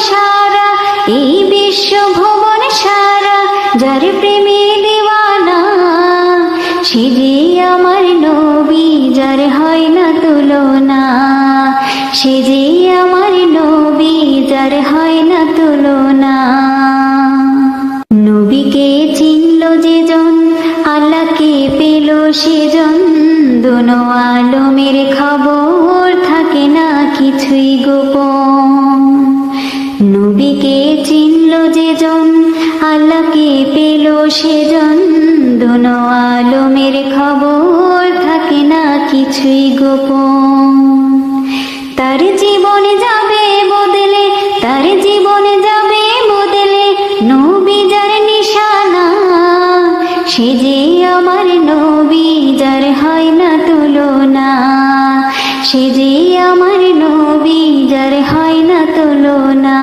সারা এই বিশ্ব ভুবন সারা যার প্রেমে দিওয়ানা, সে যে আমার নবী যার হয় না তুলনা, সে যে আমার নবী যার হয় না তুলনা। নবীকে চিনল যেজন আল্লাহকে পেল সেজন, দোনো আলমের খবর থাকে না কিছুই গোপন। নবীকে চিনল যেজন আল্লাহকে পেল সেজন, দোনো আলমের খবর থাকে না কিছুই গোপন। তার